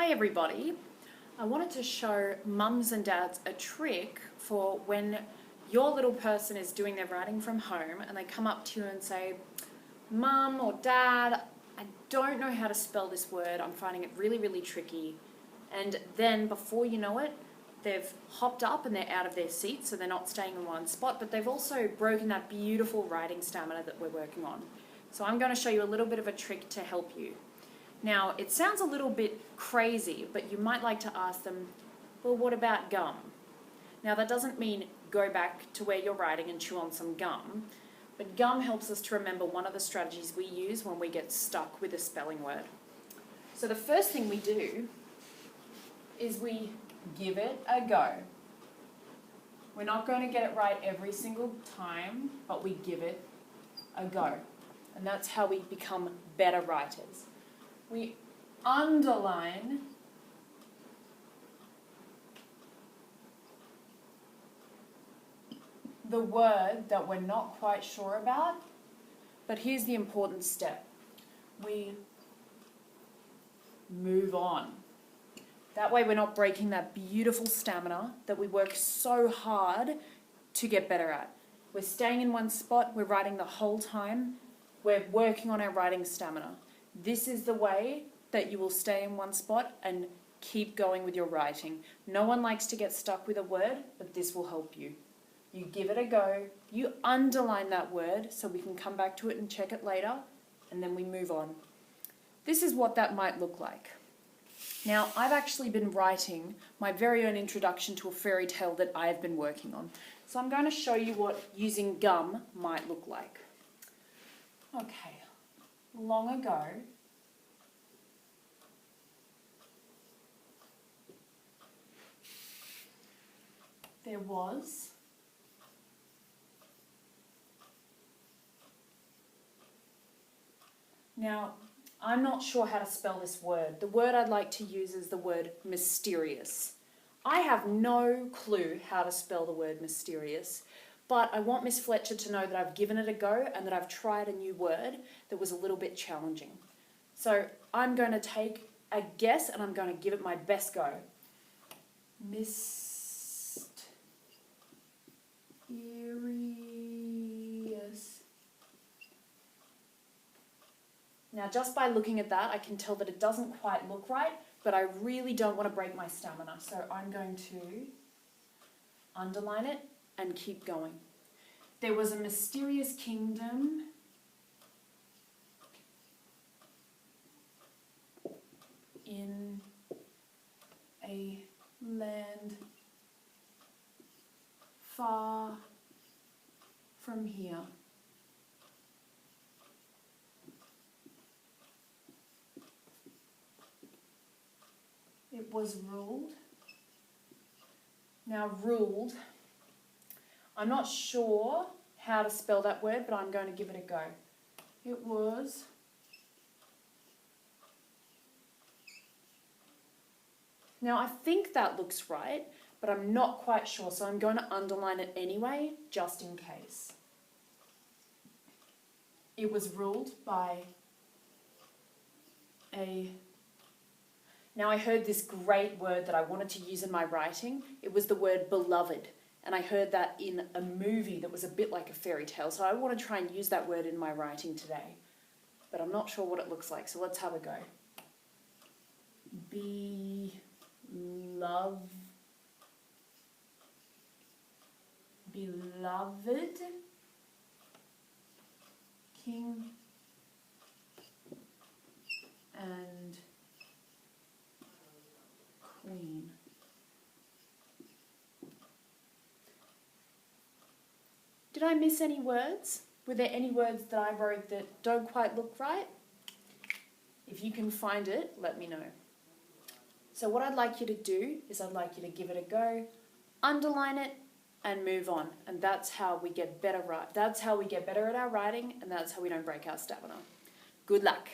Hi everybody. I wanted to show mums and dads a trick for when your little person is doing their writing from home and they come up to you and say, Mum or Dad, I don't know how to spell this word, I'm finding it really tricky. And then before you know it, they've hopped up and they're out of their seat, so they're not staying in one spot, but they've also broken that beautiful writing stamina that we're working on. So I'm going to show you a little bit of a trick to help you. Now, it sounds a little bit crazy, but you might like to ask them, well, what about gum? Now, that doesn't mean go back to where you're writing and chew on some gum, but gum helps us to remember one of the strategies we use when we get stuck with a spelling word. So the first thing we do is we give it a go. We're not going to get it right every single time, but we give it a go. And that's how we become better writers. We underline the word that we're not quite sure about, but here's the important step. We move on. That way we're not breaking that beautiful stamina that we work so hard to get better at. We're staying in one spot, we're writing the whole time, we're working on our writing stamina. This is the way that you will stay in one spot and keep going with your writing. No one likes to get stuck with a word, but this will help you. You give it a go, you underline that word so we can come back to it and check it later, and then we move on. This is what that might look like. Now, I've actually been writing my very own introduction to a fairy tale that I have been working on. So I'm going to show you what using gum might look like. Okay. Long ago, there was Now, I'm not sure how to spell this word. The word I'd like to use is the word mysterious. I have no clue how to spell the word mysterious, but I want Miss Fletcher to know that I've given it a go and that I've tried a new word that was a little bit challenging. So I'm going to take a guess and I'm going to give it my best go. Mysterious. Now, just by looking at that, I can tell that it doesn't quite look right, but I really don't want to break my stamina. So I'm going to underline it and keep going. There was a mysterious kingdom in a land far from here. It was ruled. Now, ruled, I'm not sure how to spell that word, but I'm going to give it a go. It was Now, I think that looks right, but I'm not quite sure, so I'm going to underline it anyway, just in case. It was ruled by a... Now, I heard this great word that I wanted to use in my writing. It was the word beloved, and I heard that in a movie that was a bit like a fairy tale, so I want to try and use that word in my writing today. But I'm not sure what it looks like, so let's have a go. Beloved King and Queen. Did I miss any words? Were there any words that I wrote that don't quite look right? If you can find it, let me know. So what I'd like you to do is I'd like you to give it a go, underline it, and move on. And that's how we get better. That's how we get better at our writing, and that's how we don't break our stamina. Good luck.